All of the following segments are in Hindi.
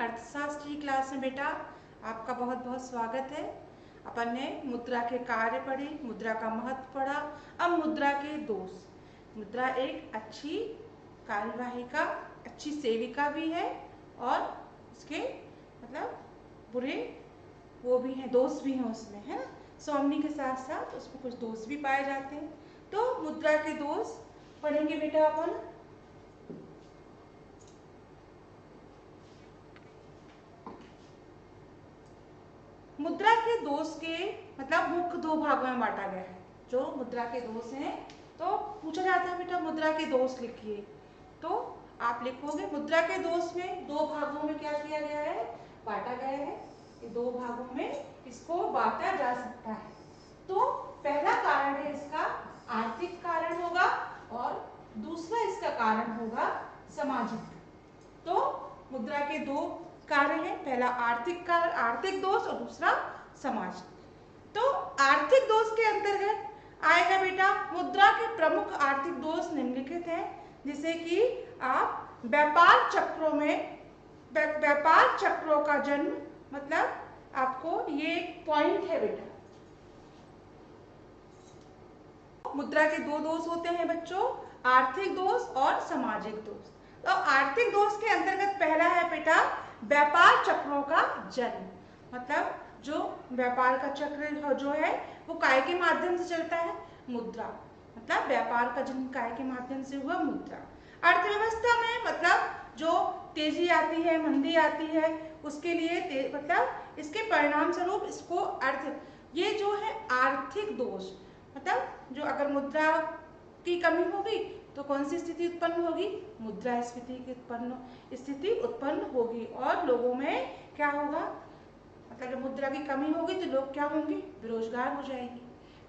अर्थशास्त्र की क्लास में बेटा आपका बहुत बहुत स्वागत है। अपन ने मुद्रा के कार्य पढ़े, मुद्रा का महत्व पढ़ा। अब मुद्रा के दोष। मुद्रा एक अच्छी कार्यवाहिका, अच्छी सेविका भी है और उसके मतलब बुरे वो भी हैं, दोष भी हैं उसमें, है ना। स्वामिनी के साथ साथ उसमें कुछ दोष भी पाए जाते हैं। तो मुद्रा के दोष पढ़ेंगे बेटा अपन। मुद्रा के दोष के मतलब मुख्य दो भागों में बांटा गया है। जो मुद्रा के दोष हैं, तो पूछा जाता है बेटा मुद्रा के दोष लिखिए, तो आप लिखोगे मुद्रा के दोष में दो भागों में क्या किया गया है, बांटा गया है। ये दो भागों में इसको बांटा जा सकता है। तो पहला कारण है इसका आर्थिक कारण होगा और दूसरा इसका कारण होगा सामाजिक। तो मुद्रा के दो कार्य है, पहला आर्थिक कार्य, आर्थिक दोष और दूसरा समाज। तो आर्थिक दोष के अंतर्गत आएगा बेटा मुद्रा के प्रमुख आर्थिक दोष निम्नलिखित हैं, जिसे कि आप व्यापार चक्रों में, व्यापार चक्रों का जन्म, मतलब आपको ये एक पॉइंट है बेटा। मुद्रा के दो दोष होते हैं बच्चों, आर्थिक दोष और सामाजिक दोष। तो आर्थिक दोष के अंतर्गत पहला है बेटा व्यापार चक्रों का जन्म, मतलब जो व्यापार का चक्र जो है वो काय के माध्यम से चलता है, मुद्रा। मतलब व्यापार का जन्म काय के माध्यम से हुआ, मुद्रा। अर्थव्यवस्था में मतलब जो तेजी आती है, मंदी आती है, उसके लिए मतलब इसके परिणाम स्वरूप इसको ये जो है आर्थिक दोष, मतलब जो अगर मुद्रा की कमी होगी तो कौन सी स्थिति उत्पन्न होगी, मुद्रास्फीति की स्थिति उत्पन्न होगी और लोगों में क्या होगा, मतलब जब मुद्रा की कमी होगी तो लोग क्या होंगे, बेरोजगार हो जाएंगे।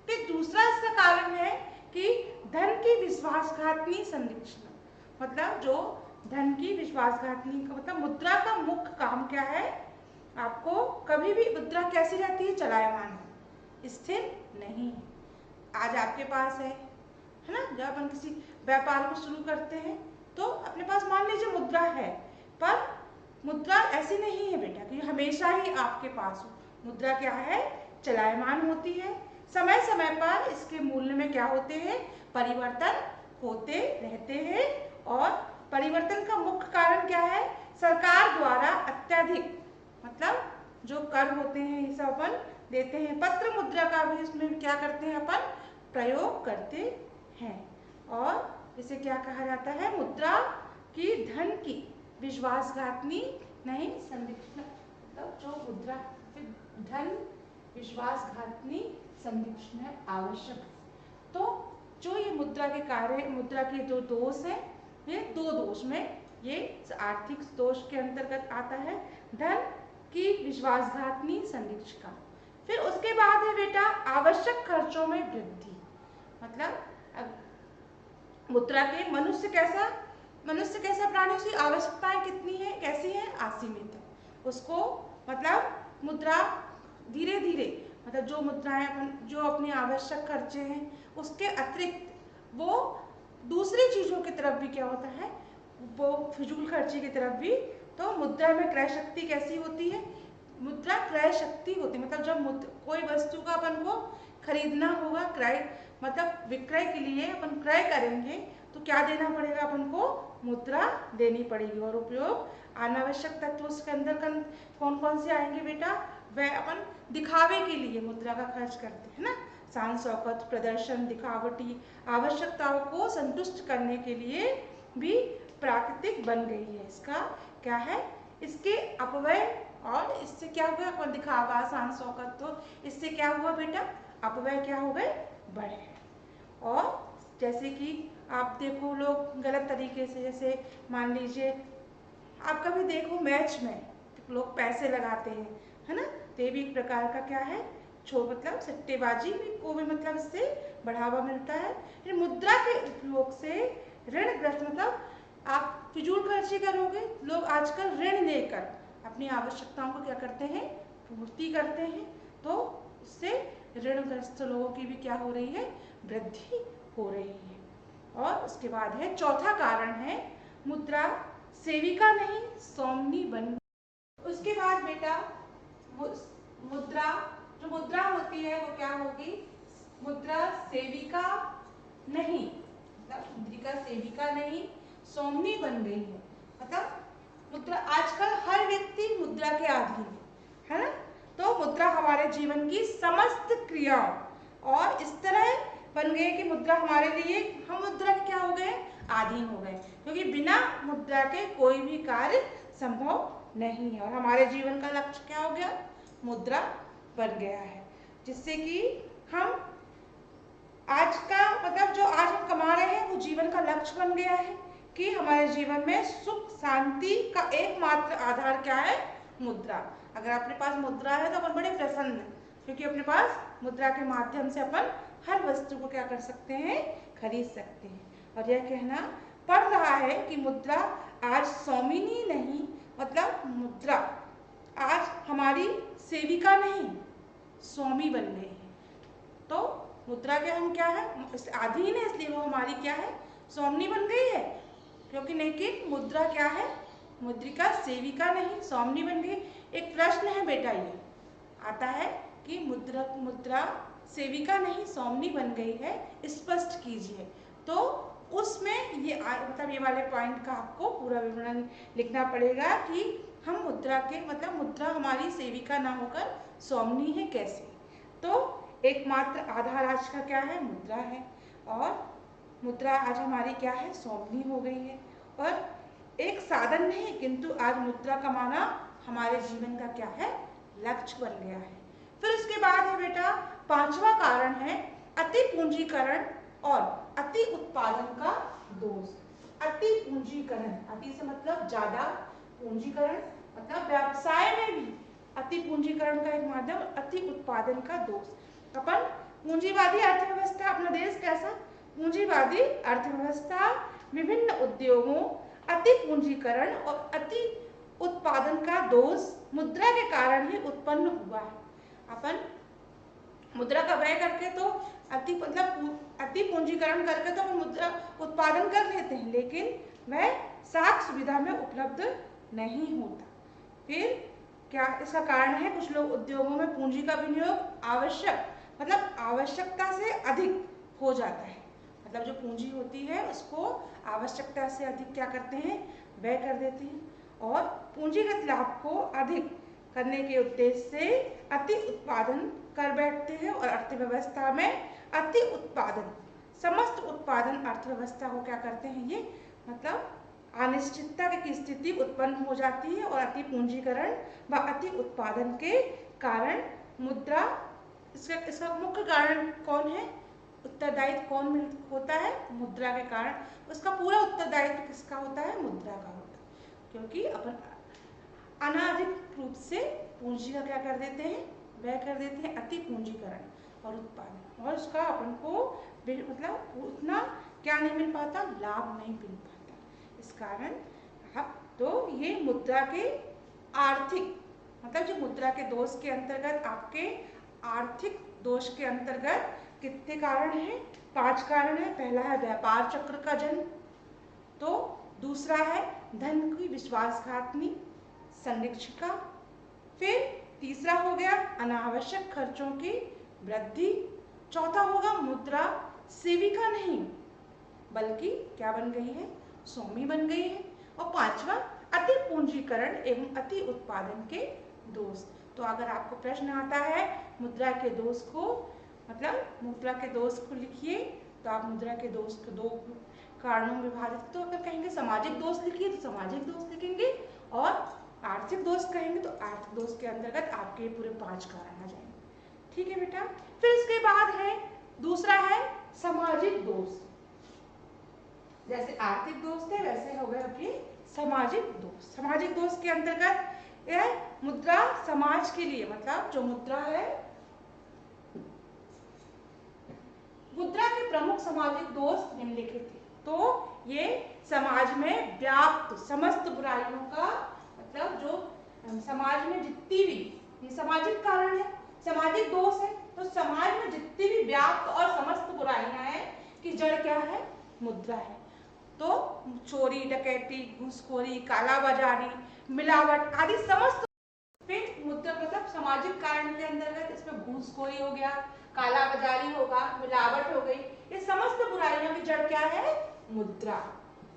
फिर दूसरा इसका कारण है कि धन की विश्वासघातनी संरचना, मतलब जो धन की विश्वासघातनी मतलब मुद्रा का मुख्य काम क्या है, आपको कभी भी मुद्रा कैसी रहती है, चलायमान, स्थिर नहीं है। आज आपके पास है ना, जब अपन किसी व्यापार को शुरू करते हैं तो अपने पास मान लीजिए मुद्रा है, पर मुद्रा ऐसी नहीं है बेटा कि हमेशा ही आपके पास हो। मुद्रा क्या है, चलायमान होती है, समय समय पर इसके मूल्य में क्या होते हैं, परिवर्तन होते रहते हैं। और परिवर्तन का मुख्य कारण क्या है, सरकार द्वारा अत्यधिक मतलब जो कर होते हैं ये सब अपन देते हैं। पत्र मुद्रा का भी इसमें क्या करते हैं, अपन प्रयोग करते हैं। और इसे क्या कहा जाता है, मुद्रा की धन की विश्वासघातनी नहीं संरचना, मतलब जो मुद्रा धन विश्वासघातनी संरचना आवश्यक। तो जो ये मुद्रा के कार्य, मुद्रा के जो दोष है, ये दो दोष में ये आर्थिक दोष के अंतर्गत आता है, धन की विश्वासघातनी संरचना। फिर उसके बाद है बेटा आवश्यक खर्चों में वृद्धि, मतलब मुद्रा के मनुष्य कैसा प्राणी, उसकी आवश्यकताएं कितनी है, कैसी है, असीमित है। उसको मतलब मुद्रा धीरे धीरे मतलब जो मुद्राएं अपन जो अपनी आवश्यक खर्चे हैं उसके अतिरिक्त वो दूसरी चीजों की तरफ भी क्या होता है, वो फिजूल खर्ची की तरफ भी। तो मुद्रा में क्रय शक्ति कैसी होती है, मुद्रा क्रय शक्ति होती है, मतलब जब कोई वस्तु का अपन को खरीदना होगा, क्रय मतलब विक्रय के लिए अपन क्रय करेंगे तो क्या देना पड़ेगा, अपन को मुद्रा देनी पड़ेगी। और उपयोग अनावश्यक तत्व उसके अंदर कौन कौन से आएंगे बेटा, वह अपन दिखावे के लिए मुद्रा का खर्च करते हैं ना, शान शौकत, प्रदर्शन, दिखावटी आवश्यकताओं को संतुष्ट करने के लिए भी प्राकृतिक बन गई है। इसका क्या है, इसके अपव्यय और इससे क्या हुआ, अपन दिखावा, शान शौकत, तो इससे क्या हुआ बेटा, अपव्यय क्या हो गए, बढ़े। और जैसे कि आप देखो लोग गलत तरीके से, जैसे मान लीजिए आप कभी देखो मैच में लोग पैसे लगाते हैं, है ना, तो ये भी एक प्रकार का क्या है, मतलब सट्टेबाजी को भी मतलब इससे बढ़ावा मिलता है। मुद्रा के उपयोग से ऋणग्रस्त, मतलब आप फिजूल खर्ची करोगे, लोग आजकल ऋण लेकर अपनी आवश्यकताओं को क्या करते हैं, पूर्ति करते हैं। तो इससे ऋणग्रस्त लोगों की भी क्या हो रही है, वृद्धि हो रही है। और उसके बाद है चौथा कारण है मुद्रा सेविका नहीं स्वामिनी बन मुद्रा, जो मुद्रा होती है वो क्या होगी? मुद्रा सेविका नहीं, मतलब मुद्रिका सेविका नहीं, स्वामिनी बन गई है। मतलब मुद्रा, आजकल हर व्यक्ति मुद्रा के अधीन है ना? तो मुद्रा हमारे जीवन की समस्त क्रियाओं और इस तरह बन गए कि मुद्रा हमारे लिए, हम मुद्रा के क्या हो गए? अधीन हो गए, क्योंकि बिना मुद्रा के कोई भी कार्य संभव नहीं है। और हमारे जीवन का लक्ष्य क्या हो गया? मुद्रा बन गया है, जिससे कि हम आज का मतलब जो आज हम कमा रहे हैं वो जीवन का लक्ष्य बन गया है कि हमारे जीवन में सुख शांति का एकमात्र आधार क्या है? मुद्रा। अगर अपने पास मुद्रा है तो अपन बड़े प्रसन्न हैं, क्योंकि अपने पास मुद्रा के माध्यम से अपन हर वस्तु को क्या कर सकते हैं? खरीद सकते हैं। और यह कहना पड़ रहा है कि मुद्रा आज स्वामिनी नहीं, मतलब मुद्रा आज हमारी सेविका नहीं, स्वामी बन गई है। तो मुद्रा के हम क्या है? अधीन है, इसलिए वो हमारी क्या है? स्वामिनी बन गई है। क्योंकि लेकिन मुद्रा क्या है? मुद्रिका सेविका नहीं, स्वामिनी बन गई। एक प्रश्न है बेटा, ये आता है कि मुद्रा सेविका नहीं स्वामिनी बन गई है, स्पष्ट कीजिए। तो उसमें ये मतलब ये वाले पॉइंट का आपको पूरा विवरण लिखना पड़ेगा कि हम मुद्रा के मतलब मुद्रा हमारी सेविका ना होकर स्वामिनी है कैसे। तो एकमात्र आधार आज का क्या है? मुद्रा है, और मुद्रा आज हमारी क्या है? स्वामिनी हो गई है। और एक साधन नहीं, किंतु आज मुद्रा कमाना हमारे जीवन का क्या है? लक्ष्य बन गया है। फिर उसके बाद है बेटा पांचवा कारण है अति पूंजीकरण और अति उत्पादन का दोष। अति पूंजीकरण, अति से मतलब ज्यादा, पूंजीकरण मतलब व्यवसाय में भी अति पूंजीकरण का एक माध्यम, अति उत्पादन का दोष। अपन पूंजीवादी अर्थव्यवस्था, अपना देश कैसा? पूंजीवादी अर्थव्यवस्था, विभिन्न उद्योगों, अति पूंजीकरण और अति उत्पादन का दोष मुद्रा के कारण ही उत्पन्न हुआ है। अपन मुद्रा का व्यय करके तो अति पूंजीकरण करके तो अपन मुद्रा उत्पादन कर लेते हैं, लेकिन वह साख सुविधा में उपलब्ध नहीं होता। फिर क्या इसका कारण है? कुछ लोग उद्योगों में पूंजी का विनियोग आवश्यकता से अधिक हो जाता है। मतलब जो पूंजी होती है उसको आवश्यकता से अधिक क्या करते हैं? व्यय कर देते हैं, और पूंजीगत लाभ को अधिक करने के उद्देश्य से अति उत्पादन कर बैठते हैं, और अर्थव्यवस्था में अति उत्पादन, समस्त उत्पादन अर्थव्यवस्था को क्या करते हैं? ये मतलब अनिश्चितता की स्थिति उत्पन्न हो जाती है, और अति पूंजीकरण व अति उत्पादन के कारण मुद्रा, इसका मुख्य कारण कौन है? उत्तरदायित्व कौन होता है? मुद्रा के कारण। उसका पूरा उत्तरदायित्व किसका होता है? मुद्रा का होता है, क्योंकि अपन अनाधिक रूप से पूंजी का क्या कर देते हैं? व्यय कर देते हैं, अति पूंजीकरण और उत्पादन, और उसका अपन को मतलब उतना क्या नहीं मिल पाता? लाभ नहीं मिल पाता। इस कारण तो ये मुद्रा के आर्थिक मतलब जो मुद्रा के दोष के अंतर्गत, आपके आर्थिक दोष के अंतर्गत कितने कारण हैं? 5 कारण है। पहला है व्यापार चक्र का जन्म, तो दूसरा है धन की विश्वासघातनी संरक्षिका, फिर तीसरा हो गया अनावश्यक खर्चों की वृद्धि, चौथा होगा मुद्रा सेविका नहीं बल्कि क्या बन गई है? स्वामी बन गई है, और पांचवा अति पूंजीकरण एवं अति उत्पादन के दोष। तो अगर आपको प्रश्न आता है मुद्रा के दोष को, मतलब मुद्रा के दोष को लिखिए, तो आप मुद्रा के दोष को 2 कारणों में विभाजित, तो अगर कहेंगे सामाजिक दोष लिखिए तो सामाजिक दोष लिखेंगे, और आर्थिक दोष कहेंगे तो आर्थिक दोष के अंतर्गत आपके पूरे 5 कारण आ जाएंगे। ठीक है बेटा। फिर इसके बाद है दूसरा है सामाजिक दोष। जैसे आर्थिक दोष थे वैसे हो गए अभी सामाजिक दोष। सामाजिक दोष के अंतर्गत यह मुद्रा समाज के लिए, मतलब जो मुद्रा है, मुद्रा के प्रमुख सामाजिक दोष निम्नलिखित थे। तो ये समाज में व्याप्त समस्त बुराइयों का, मतलब जो समाज में जितनी भी, ये सामाजिक कारण है, सामाजिक दोष है, तो समाज में जितनी भी व्याप्त और समस्त बुराइयां हैं कि जड़ क्या है? मुद्रा है। तो चोरी, डकैती, घूसखोरी, कालाबाजारी, मिलावट आदि समस्त मुद्रा मतलब सामाजिक कारण के अंतर्गत इसमें घूसखोरी हो गया, काला बाजारी होगा, मिलावट हो गई, ये समस्त बुराइयों की जड़ क्या है? मुद्रा।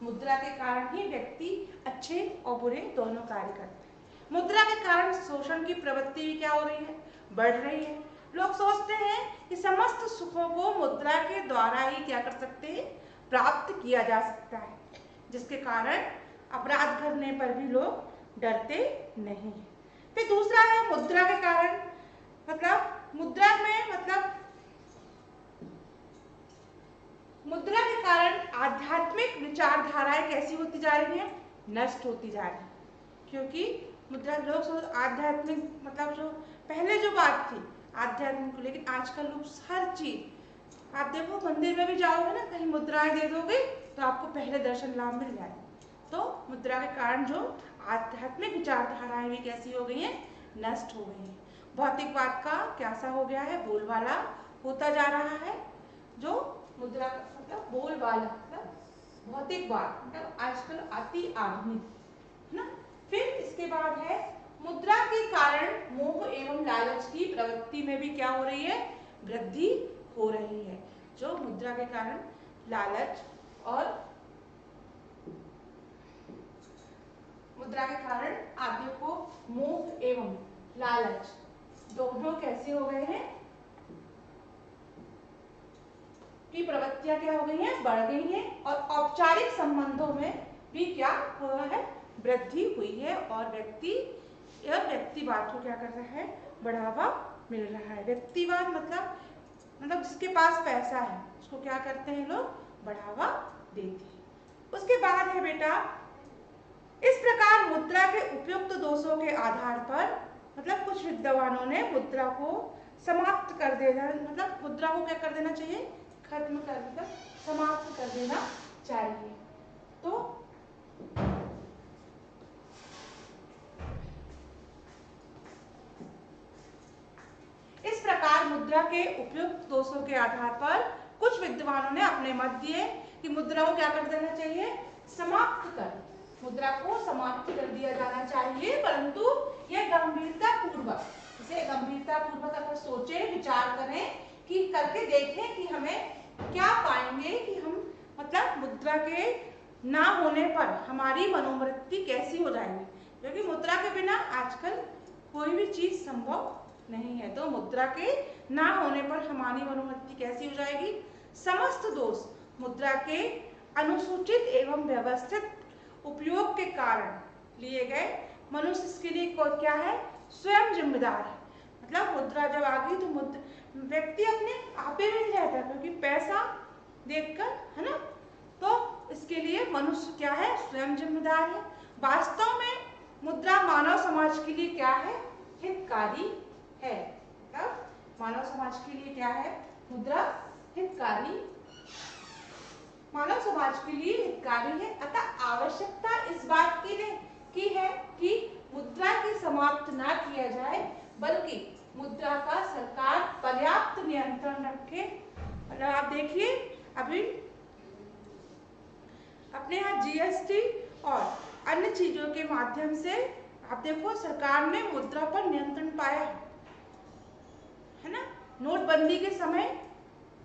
मुद्रा के कारण ही व्यक्ति अच्छे और बुरे दोनों कार्य करते हैं। मुद्रा के कारण शोषण की प्रवृत्ति भी क्या हो रही है? बढ़ रही है। लोग सोचते हैं कि समस्त सुखों को मुद्रा के द्वारा ही क्या कर सकते हैं? प्राप्त किया जा सकता है, जिसके कारण अपराध करने पर भी लोग डरते नहीं। फिर दूसरा है मुद्रा के कारण, मतलब मुद्रा में मतलब मुद्रा के कारण आध्यात्मिक विचारधाराएं कैसी होती जा रही हैं? नष्ट होती जा रही है। क्योंकि मुद्रा लोग आध्यात्मिक मतलब जो पहले जो बात थी आध्यात्मिक को, लेकिन आजकल लोग हर चीज आप देखो, मंदिर में भी जाओगे ना, कहीं मुद्राएं दे दोगे तो आपको पहले दर्शन लाभ मिल जाएगा। तो मुद्रा के कारण जो आध्यात्मिक विचारधाराएं भी कैसी हो गई हैं? नष्ट हो गई हैं। भौतिकवाद का कैसा हो गया है? बोलबाला होता जा रहा है। जो मुद्रा मतलब बोलबाला मतलब भौतिकवाद मतलब आजकल अति आधुनिक है ना। फिर इसके बाद है मुद्रा के कारण मोह एवं लालच की प्रवृत्ति में भी क्या हो रही है? वृद्धि हो रही है। जो मुद्रा के कारण लालच और मुद्रा के कारण आप देखो मोह एवं लालच दोनों कैसे हो गए हैं? की प्रवृत्तियां क्या हो गई हैं? बढ़ गई हैं। और औपचारिक संबंधों में भी क्या हुआ है? वृद्धि हुई है। और व्यक्तिवाद को क्या कर रहा है? बढ़ावा मिल रहा है। व्यक्तिवाद मतलब जिसके पास पैसा है उसको क्या करते हैं लोग? बढ़ावा देते हैं। उसके बाद है बेटा, इस प्रकार मुद्रा के उपयुक्त दोषों के आधार पर मतलब कुछ विद्वानों ने मुद्रा को समाप्त कर देना, मतलब मुद्रा को क्या कर देना चाहिए? खत्म कर मतलब समाप्त कर देना चाहिए। तो इस प्रकार मुद्रा के उपयुक्त दोषों के आधार पर कुछ विद्वानों ने अपने मत दिए कि मुद्रा को क्या कर देना चाहिए? समाप्त कर, मुद्रा को समाप्त कर दिया जाना चाहिए। परंतु यह गंभीरता पूर्वक, इसे गंभीरता पूर्वक अगर सोचे विचार करें कि करके देखें कि हमें क्या पाएंगे कि हम मतलब मुद्रा के ना होने पर हमारी मनोवृत्ति कैसी हो जाएगी। क्योंकि मुद्रा के बिना आजकल कोई भी चीज संभव नहीं है। तो मुद्रा के ना होने पर हमारी मनोवृत्ति कैसी हो जाएगी? समस्त दोष मुद्रा के अनुसूचित एवं व्यवस्थित उपयोग के कारण लिए गए। मनुष्य इसके लिए क्या है? स्वयं जिम्मेदार है। मतलब मुद्रा जब आ गई तो व्यक्ति अपने आप ही मिल जाता है, क्योंकि पैसा देखकर है ना। तो इसके लिए मनुष्य क्या है? स्वयं जिम्मेदार है। वास्तव में मुद्रा मानव समाज के लिए क्या है? हितकारी है। मतलब मानव समाज के लिए क्या है? मुद्रा हितकारी, मानव समाज के लिए हितकारी है। अतः आवश्यकता इस बात की है कि मुद्रा की समाप्त ना किया जाए, बल्कि मुद्रा का सरकार पर्याप्त नियंत्रण रखे। मतलब आप देखिए अभी अपने यहाँ जीएसटी और अन्य चीजों के माध्यम से आप देखो सरकार ने मुद्रा पर नियंत्रण पाया है ना। नोटबंदी के समय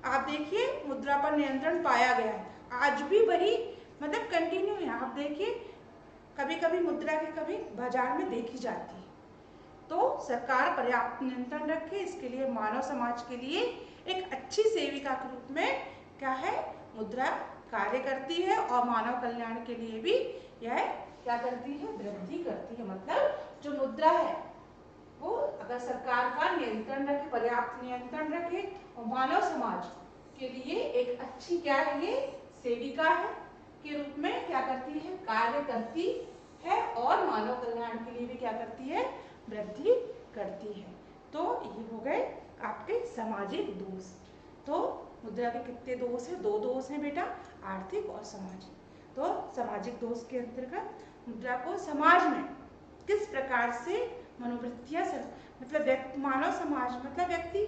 आप देखिए मुद्रा पर नियंत्रण पाया गया है। आज भी वही मतलब कंटिन्यू है। आप देखिए कभी कभी मुद्रा की कभी बाजार में देखी जाती है। तो सरकार पर्याप्त नियंत्रण रखे, इसके लिए मानव समाज के लिए एक अच्छी सेविका के रूप में क्या है? मुद्रा कार्य करती है। और मानव कल्याण के लिए भी यह क्या करती है? वृद्धि करती है। मतलब जो मुद्रा है वो अगर सरकार का नियंत्रण रखे, पर्याप्त नियंत्रण रखे और मानव समाज के लिए एक अच्छी क्या है? ये सेविका है के रूप में क्या करती है? कार्य करती है। और मानव कल्याण के लिए भी क्या करती है? वृद्धि करती है। तो ये हो गए आपके सामाजिक दोष। तो मुद्रा के कितने दोष हैं? 2 दोष हैं बेटा, आर्थिक और सामाजिक। तो सामाजिक दोष के अंतर्गत मुद्रा को समाज में किस प्रकार से मनोवृत्तियां मतलब मानव समाज मतलब व्यक्ति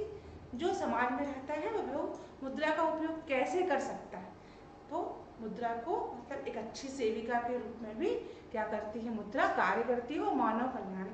जो समाज में रहता है वो मुद्रा का उपयोग कैसे कर सकता है। तो मुद्रा को मतलब एक अच्छी सेविका के रूप में भी क्या करती है? मुद्रा कार्य करती है और मानव कल्याण